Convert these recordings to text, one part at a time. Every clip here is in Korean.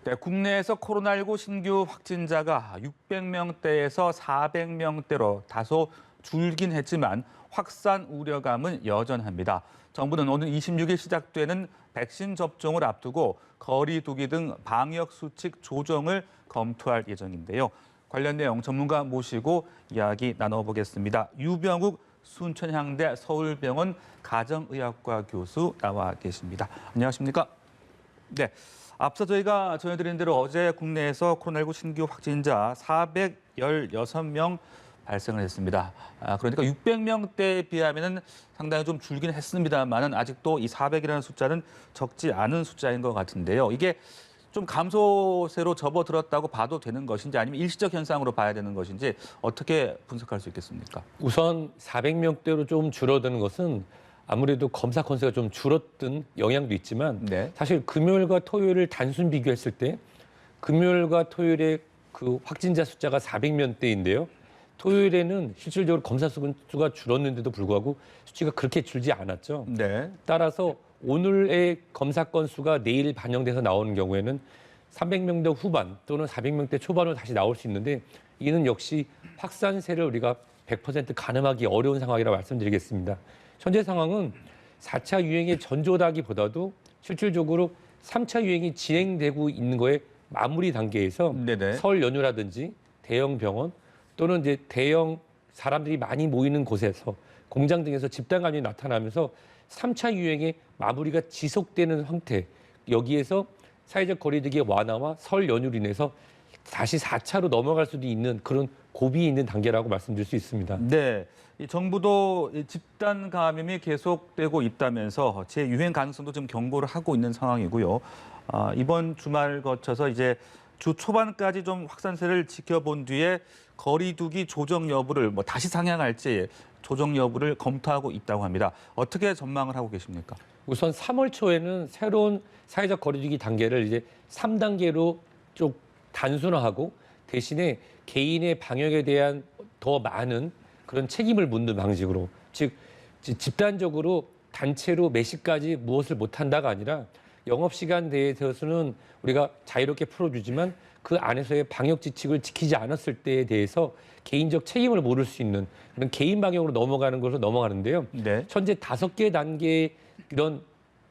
네, 국내에서 코로나19 신규 확진자가 600명대에서 400명대로 다소 줄긴 했지만 확산 우려감은 여전합니다. 정부는 오늘 26일 시작되는 백신 접종을 앞두고 거리 두기 등 방역 수칙 조정을 검토할 예정인데요. 관련 내용 전문가 모시고 이야기 나눠보겠습니다. 유병욱 순천향대 서울병원 가정의학과 교수 나와 계십니다. 안녕하십니까? 네. 앞서 저희가 전해드린 대로 어제 국내에서 코로나19 신규 확진자 416명 발생을 했습니다. 그러니까 600명대에 비하면 상당히 좀 줄긴 했습니다만은 아직도 이 400이라는 숫자는 적지 않은 숫자인 것 같은데요. 이게 좀 감소세로 접어들었다고 봐도 되는 것인지 아니면 일시적 현상으로 봐야 되는 것인지 어떻게 분석할 수 있겠습니까? 우선 400명대로 좀 줄어드는 것은 아무래도 검사 건수가 좀 줄었던 영향도 있지만 네. 사실 금요일과 토요일을 단순 비교했을 때 금요일과 토요일의 그 확진자 숫자가 400명대인데요. 토요일에는 실질적으로 검사 수가 줄었는데도 불구하고 수치가 그렇게 줄지 않았죠. 네. 따라서 오늘의 검사 건수가 내일 반영돼서 나오는 경우에는 300명대 후반 또는 400명대 초반으로 다시 나올 수 있는데 이는 역시 확산세를 우리가 100% 가늠하기 어려운 상황이라고 말씀드리겠습니다. 현재 상황은 4차 유행의 전조다기보다도 실질적으로 3차 유행이 진행되고 있는 거에 마무리 단계에서 네네. 설 연휴라든지 대형 병원 또는 이제 대형 사람들이 많이 모이는 곳에서 공장 등에서 집단 감염이 나타나면서 3차 유행의 마무리가 지속되는 형태, 여기에서 사회적 거리두기의 완화와 설 연휴로 인해서 다시 4차로 넘어갈 수도 있는 그런 고비에 있는 단계라고 말씀드릴 수 있습니다. 네, 이 정부도 이 집단 감염이 계속되고 있다면서 재유행 가능성도 좀 경고를 하고 있는 상황이고요. 이번 주말 거쳐서 이제 주 초반까지 좀 확산세를 지켜본 뒤에 거리두기 조정 여부를 다시 상향할지 조정 여부를 검토하고 있다고 합니다. 어떻게 전망을 하고 계십니까? 우선 3월 초에는 새로운 사회적 거리두기 단계를 이제 3단계로 좀 단순화하고 대신에 개인의 방역에 대한 더 많은 그런 책임을 묻는 방식으로, 즉 집단적으로 단체로 몇 시까지 무엇을 못한다가 아니라 영업시간 대해서는 우리가 자유롭게 풀어주지만 그 안에서의 방역 지칙을 지키지 않았을 때에 대해서 개인적 책임을 물을 수 있는 그런 개인 방역으로 넘어가는 것으로 넘어가는데요. 네. 현재 5개 단계의 이런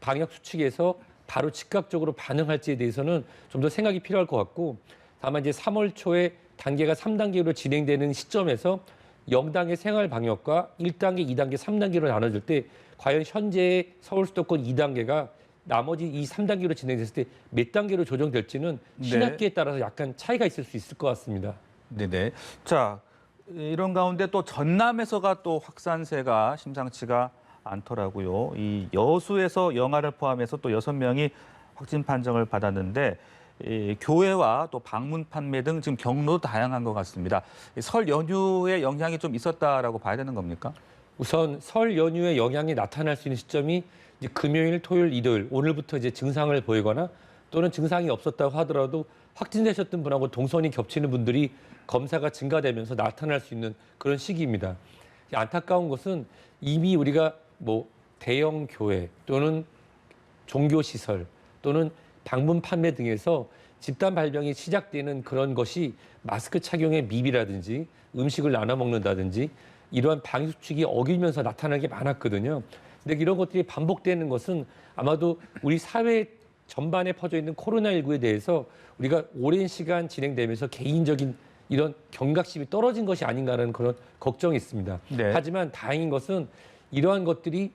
방역 수칙에서 바로 즉각적으로 반응할지에 대해서는 좀 더 생각이 필요할 것 같고, 다만 이제 3월 초에 단계가 3단계로 진행되는 시점에서 0단계 생활 방역과 1단계, 2단계, 3단계로 나눠질 때 과연 현재의 서울 수도권 2단계가 나머지 이 3단계로 진행됐을 때 몇 단계로 조정될지는 신학기에 따라서 약간 차이가 있을 수 있을 것 같습니다. 네네. 자, 이런 가운데 또 전남에서가 또 확산세가 심상치가 않더라고요. 이 여수에서 영아를 포함해서 또 6명이 확진 판정을 받았는데 이 교회와 또 방문 판매 등 지금 경로도 다양한 것 같습니다. 설 연휴에 영향이 좀 있었다라고 봐야 되는 겁니까? 우선 설 연휴에 영향이 나타날 수 있는 시점이 이제 금요일, 토요일, 일요일, 오늘부터 이제 증상을 보이거나 또는 증상이 없었다고 하더라도 확진되셨던 분하고 동선이 겹치는 분들이 검사가 증가되면서 나타날 수 있는 그런 시기입니다. 안타까운 것은 이미 우리가 대형 교회 또는 종교시설 또는 방문 판매 등에서 집단 발병이 시작되는 그런 것이 마스크 착용의 미비라든지 음식을 나눠 먹는다든지 이러한 방역 수칙이 어기면서 나타나는 게 많았거든요. 근데 이런 것들이 반복되는 것은 아마도 우리 사회 전반에 퍼져 있는 코로나19에 대해서 우리가 오랜 시간 진행되면서 개인적인 이런 경각심이 떨어진 것이 아닌가라는 그런 걱정이 있습니다. 네. 하지만 다행인 것은 이러한 것들이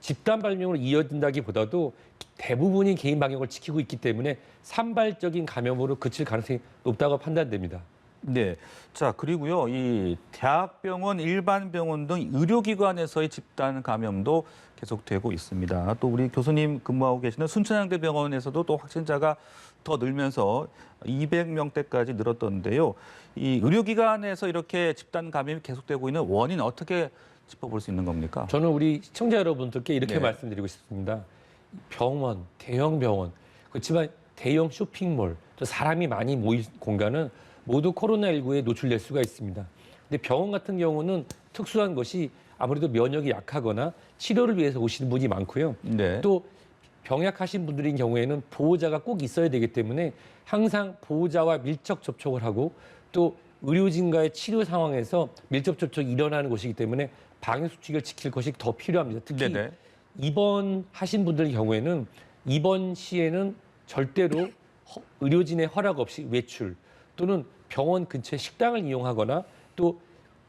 집단 발병으로 이어진다기보다도 대부분이 개인 방역을 지키고 있기 때문에 산발적인 감염으로 그칠 가능성이 높다고 판단됩니다. 네. 자, 그리고요. 이 대학병원, 일반 병원 등 의료기관에서의 집단 감염도 계속되고 있습니다. 또 우리 교수님 근무하고 계시는 순천향대 병원에서도 또 확진자가 더 늘면서 200명대까지 늘었던데요. 이 의료기관에서 이렇게 집단 감염이 계속되고 있는 원인 어떻게 짚어볼 수 있는 겁니까? 저는 우리 시청자 여러분들께 이렇게 네. 말씀드리고 싶습니다. 병원, 대형 병원, 그렇지만 대형 쇼핑몰, 또 사람이 많이 모인 공간은 모두 코로나19에 노출될 수가 있습니다. 근데 병원 같은 경우는 특수한 것이 아무래도 면역이 약하거나 치료를 위해서 오시는 분이 많고요. 네. 또 병약하신 분들인 경우에는 보호자가 꼭 있어야 되기 때문에 항상 보호자와 밀접 접촉을 하고 또 의료진과의 치료 상황에서 밀접 접촉이 일어나는 곳이기 때문에 방역 수칙을 지킬 것이 더 필요합니다. 특히 네네. 입원하신 분들 경우에는 입원 시에는 절대로 의료진의 허락 없이 외출 또는 병원 근처 식당을 이용하거나 또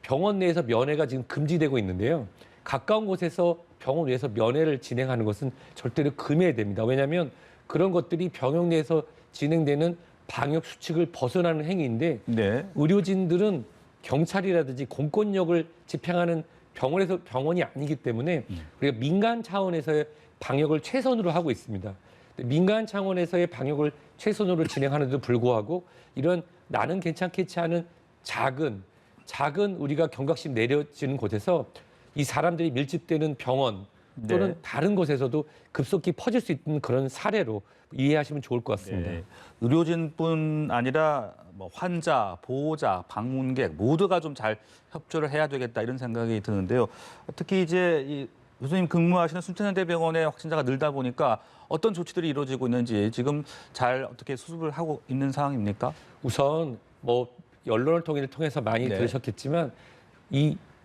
병원 내에서 면회가 지금 금지되고 있는데요. 가까운 곳에서 병원 내에서 면회를 진행하는 것은 절대로 금해야 됩니다. 왜냐하면 그런 것들이 병원 내에서 진행되는 방역 수칙을 벗어나는 행위인데 네. 의료진들은 경찰이라든지 공권력을 집행하는 병원이 아니기 때문에 우리가 민간 차원에서의 방역을 최선으로 하고 있습니다. 민간 차원에서의 방역을 최선으로 진행하는데도 불구하고 이런 나는 괜찮겠지 하는 작은 우리가 경각심 내려지는 곳에서 이 사람들이 밀집되는 병원 또는 네. 다른 곳에서도 급속히 퍼질 수 있는 그런 사례로 이해하시면 좋을 것 같습니다. 네. 의료진뿐 아니라 뭐 환자, 보호자, 방문객 모두가 좀 잘 협조를 해야 되겠다 이런 생각이 드는데요. 특히 이제 이 교수님 근무하시는 순천향대병원의 확진자가 늘다 보니까 어떤 조치들이 이루어지고 있는지 지금 잘 어떻게 수습을 하고 있는 상황입니까? 우선 뭐 언론을 통해서 많이 네. 들으셨겠지만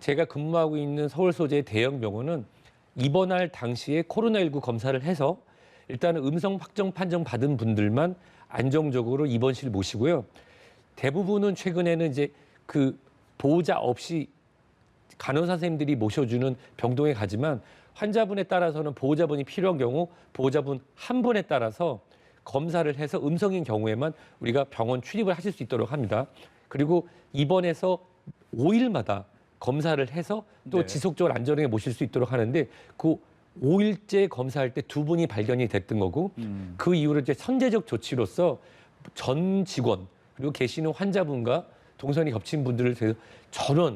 제가 근무하고 있는 서울 소재의 대형 병원은 입원할 당시에 코로나19 검사를 해서 일단은 음성 확정 판정 받은 분들만 안정적으로 입원실 모시고요. 대부분은 최근에는 이제 그 보호자 없이 간호사 선생님들이 모셔주는 병동에 가지만 환자분에 따라서는 보호자분이 필요한 경우 보호자분 한 분에 따라서 검사를 해서 음성인 경우에만 우리가 병원 출입을 하실 수 있도록 합니다. 그리고 입원해서 5일마다 검사를 해서 또 네. 지속적으로 안전하게 모실 수 있도록 하는데 그 5일째 검사할 때 2분이 발견이 됐던 거고 그 이후로 이제 선제적 조치로서 전 직원 그리고 계시는 환자분과 동선이 겹친 분들을 대해서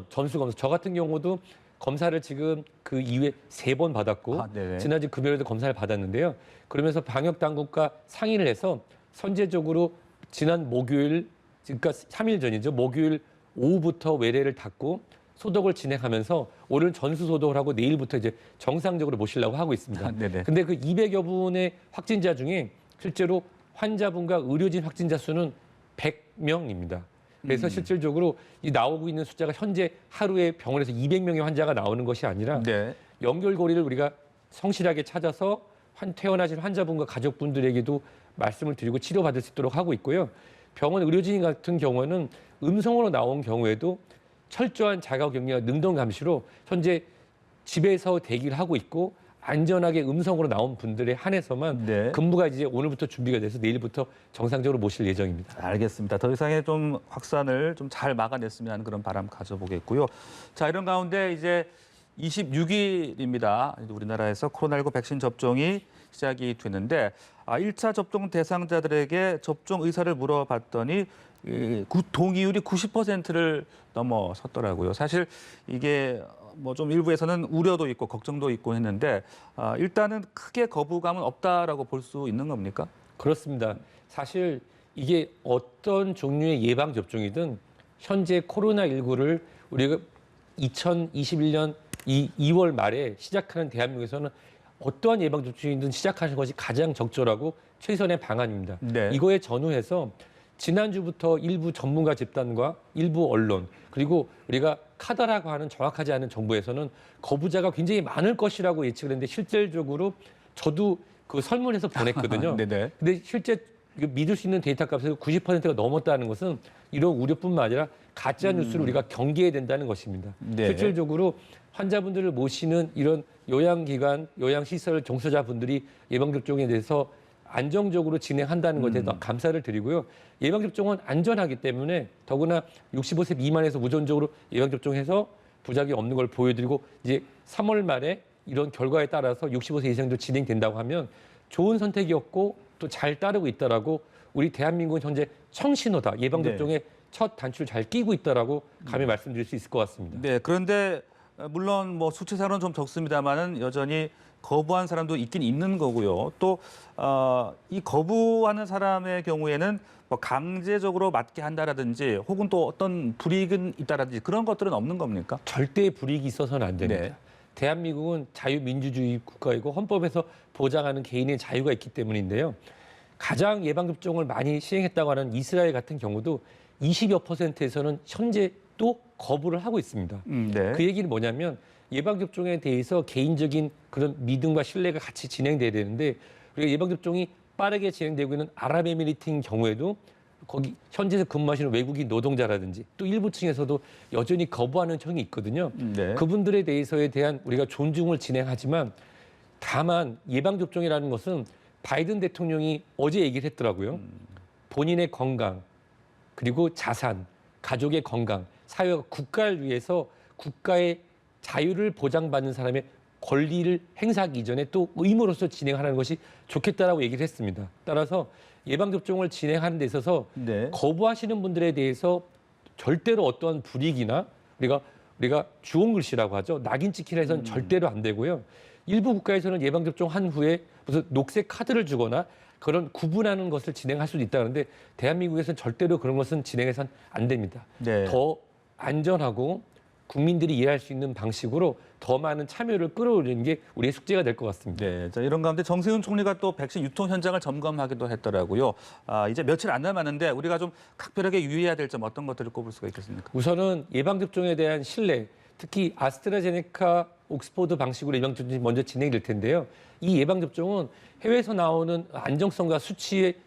전수 검사. 저 같은 경우도 검사를 지금 그 이후에 3번 받았고 네네. 지난주 금요일에도 검사를 받았는데요. 그러면서 방역 당국과 상의를 해서 선제적으로 지난 목요일 그러니까 3일 전이죠. 목요일 오후부터 외래를 닫고 소독을 진행하면서 오늘 전수 소독을 하고 내일부터 이제 정상적으로 모시려고 하고 있습니다. 네네. 근데 그 200여 분의 확진자 중에 실제로 환자분과 의료진 확진자 수는 100명입니다. 그래서 실질적으로 이 나오고 있는 숫자가 현재 하루에 병원에서 200명의 환자가 나오는 것이 아니라 네. 연결고리를 우리가 성실하게 찾아서 퇴원하신 환자분과 가족분들에게도 말씀을 드리고 치료받을 수 있도록 하고 있고요. 병원 의료진 같은 경우는 음성으로 나온 경우에도 철저한 자가격리와 능동 감시로 현재 집에서 대기를 하고 있고 안전하게 음성으로 나온 분들에 한해서만 네. 근무가 이제 오늘부터 준비가 돼서 내일부터 정상적으로 모실 예정입니다. 알겠습니다. 더 이상의 좀 확산을 좀 잘 막아냈으면 하는 그런 바람 가져보겠고요. 자, 이런 가운데 이제 26일입니다. 우리나라에서 코로나19 백신 접종이 시작이 되는데 1차 접종 대상자들에게 접종 의사를 물어봤더니 동의율이 90%를 넘어섰더라고요. 사실 이게 뭐 좀 일부에서는 우려도 있고 걱정도 있고 했는데 일단은 크게 거부감은 없다라고 볼 수 있는 겁니까? 그렇습니다. 사실 이게 어떤 종류의 예방 접종이든 현재 코로나19를 우리가 2021년 2월 말에 시작하는 대한민국에서는 어떠한 예방 접종이든 시작하는 것이 가장 적절하고 최선의 방안입니다. 네. 이거에 전후해서 지난주부터 일부 전문가 집단과 일부 언론 그리고 우리가 카더라고 하는 정확하지 않은 정부에서는 거부자가 굉장히 많을 것이라고 예측을 했는데 실질적으로 저도 그 설문에서 보냈거든요. 네네. 근데 실제 믿을 수 있는 데이터 값에서 90%가 넘었다는 것은 이런 우려뿐만 아니라 가짜 뉴스를 우리가 경계해야 된다는 것입니다. 네. 실질적으로 환자분들을 모시는 이런 요양기관, 요양시설 종사자분들이 예방접종에 대해서 안정적으로 진행한다는 것에 대해서 감사를 드리고요. 예방접종은 안전하기 때문에 더구나 65세 미만에서 우선적으로 예방접종해서 부작용이 없는 걸 보여드리고 이제 3월 말에 이런 결과에 따라서 65세 이상도 진행된다고 하면 좋은 선택이었고 또 잘 따르고 있다라고 우리 대한민국은 현재 청신호다. 예방접종에 첫 단추를 잘 끼고 있다라고 감히 말씀드릴 수 있을 것 같습니다. 네, 그런데 물론 뭐 수치상으로는 좀 적습니다만은 여전히 거부한 사람도 있긴 있는 거고요. 또 이 거부하는 사람의 경우에는 뭐 강제적으로 맞게 한다라든지 혹은 또 어떤 불이익은 있다라든지 그런 것들은 없는 겁니까? 절대 불이익이 있어서는 안 됩니다. 네. 대한민국은 자유민주주의 국가이고 헌법에서 보장하는 개인의 자유가 있기 때문인데요. 가장 예방접종을 많이 시행했다고 하는 이스라엘 같은 경우도 20여 %에서는 현재 또 거부를 하고 있습니다. 네. 그 얘기는 뭐냐면 예방접종에 대해서 개인적인 그런 믿음과 신뢰가 같이 진행돼야 되는데 우리가 예방접종이 빠르게 진행되고 있는 아랍에미리트인 경우에도 거기 현지에서 근무하시는 외국인 노동자라든지 또 일부 층에서도 여전히 거부하는 층이 있거든요. 네. 그분들에 대해서에 대한 우리가 존중을 진행하지만 다만 예방접종이라는 것은 바이든 대통령이 어제 얘기를 했더라고요. 본인의 건강 그리고 자산, 가족의 건강, 사회와 국가를 위해서 국가의 자유를 보장받는 사람의 권리를 행사하기 이전에 또 의무로서 진행하는 것이 좋겠다라고 얘기를 했습니다. 따라서 예방접종을 진행하는 데 있어서 네. 거부하시는 분들에 대해서 절대로 어떠한 불이익이나 우리가 주홍글씨라고 하죠. 낙인 찍기나 해서는 절대로 안 되고요. 일부 국가에서는 예방접종 한 후에 무슨 녹색 카드를 주거나 그런 구분하는 것을 진행할 수도 있다는데 대한민국에서는 절대로 그런 것은 진행해서는 안 됩니다. 네. 더 안전하고 국민들이 이해할 수 있는 방식으로 더 많은 참여를 끌어올리는 게 우리의 숙제가 될 것 같습니다. 네, 자, 이런 가운데 정세훈 총리가 또 백신 유통 현장을 점검하기도 했더라고요. 이제 며칠 안 남았는데 우리가 좀 각별하게 유의해야 될 점 어떤 것들을 꼽을 수가 있겠습니까? 우선은 예방접종에 대한 신뢰, 특히 아스트라제네카, 옥스포드 방식으로 예방접종이 먼저 진행될 텐데요. 이 예방접종은 해외에서 나오는 안정성과 수치를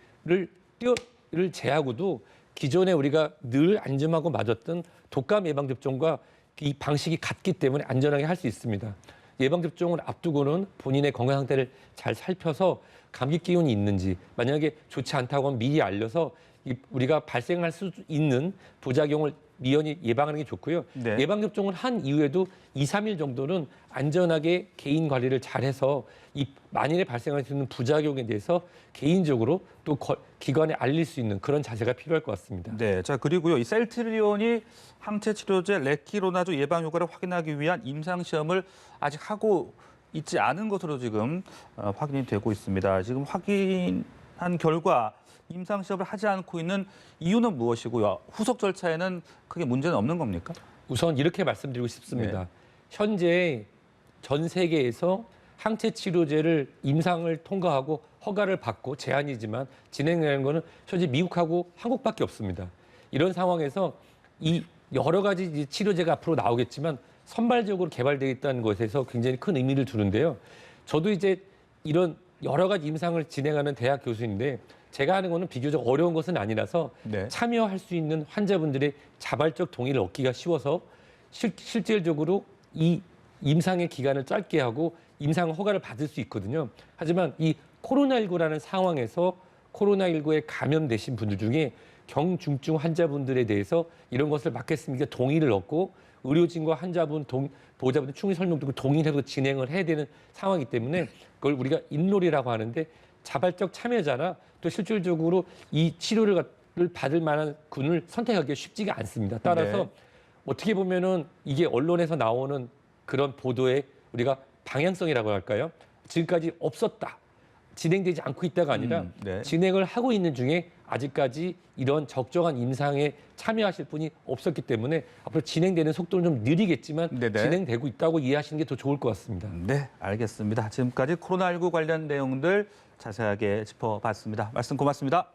제하고도 기존에 우리가 늘 안전하고 맞았던 독감 예방접종과 이 방식이 같기 때문에 안전하게 할 수 있습니다. 예방접종을 앞두고는 본인의 건강 상태를 잘 살펴서 감기 기운이 있는지 만약에 좋지 않다고 하면 미리 알려서 우리가 발생할 수 있는 부작용을 미연히 예방하는 게 좋고요. 네. 예방접종을 한 이후에도 2, 3일 정도는 안전하게 개인 관리를 잘해서 이 만일에 발생할 수 있는 부작용에 대해서 개인적으로 또 기관에 알릴 수 있는 그런 자세가 필요할 것 같습니다. 네, 자 그리고요, 이 셀트리온이 항체 치료제 레키로나주 예방 효과를 확인하기 위한 임상 시험을 아직 하고 있지 않은 것으로 지금 확인이 되고 있습니다. 지금 확인한 결과 임상 시험을 하지 않고 있는 이유는 무엇이고요? 후속 절차에는 크게 문제는 없는 겁니까? 우선 이렇게 말씀드리고 싶습니다. 네. 현재 전 세계에서 항체 치료제를 임상을 통과하고 허가를 받고 제한이지만 진행하는 것은 현재 미국하고 한국밖에 없습니다. 이런 상황에서 이 여러 가지 치료제가 앞으로 나오겠지만 선발적으로 개발되어 있다는 것에서 굉장히 큰 의미를 두는데요. 저도 이제 이런 여러 가지 임상을 진행하는 대학 교수인데 제가 하는 거는 비교적 어려운 것은 아니라서 네. 참여할 수 있는 환자분들의 자발적 동의를 얻기가 쉬워서 실질적으로 이 임상의 기간을 짧게 하고 임상 허가를 받을 수 있거든요. 하지만 이 코로나19라는 상황에서 코로나19에 감염되신 분들 중에 경중증 환자분들에 대해서 이런 것을 막겠습니까? 동의를 얻고 의료진과 환자분, 보호자분들 충분히 설명 듣고 동의를 해서 진행을 해야 되는 상황이기 때문에 그걸 우리가 인롤이라고 하는데 자발적 참여자나 또 실질적으로 이 치료를 받을 만한 군을 선택하기가 쉽지가 않습니다. 따라서 네. 어떻게 보면은 이게 언론에서 나오는 그런 보도에 우리가 방향성이라고 할까요? 지금까지 없었다. 진행되지 않고 있다가 아니라 네. 진행을 하고 있는 중에 아직까지 이런 적정한 임상에 참여하실 분이 없었기 때문에 앞으로 진행되는 속도는 좀 느리겠지만 네네. 진행되고 있다고 이해하시는 게 더 좋을 것 같습니다. 네, 알겠습니다. 지금까지 코로나19 관련 내용들 자세하게 짚어봤습니다. 말씀 고맙습니다.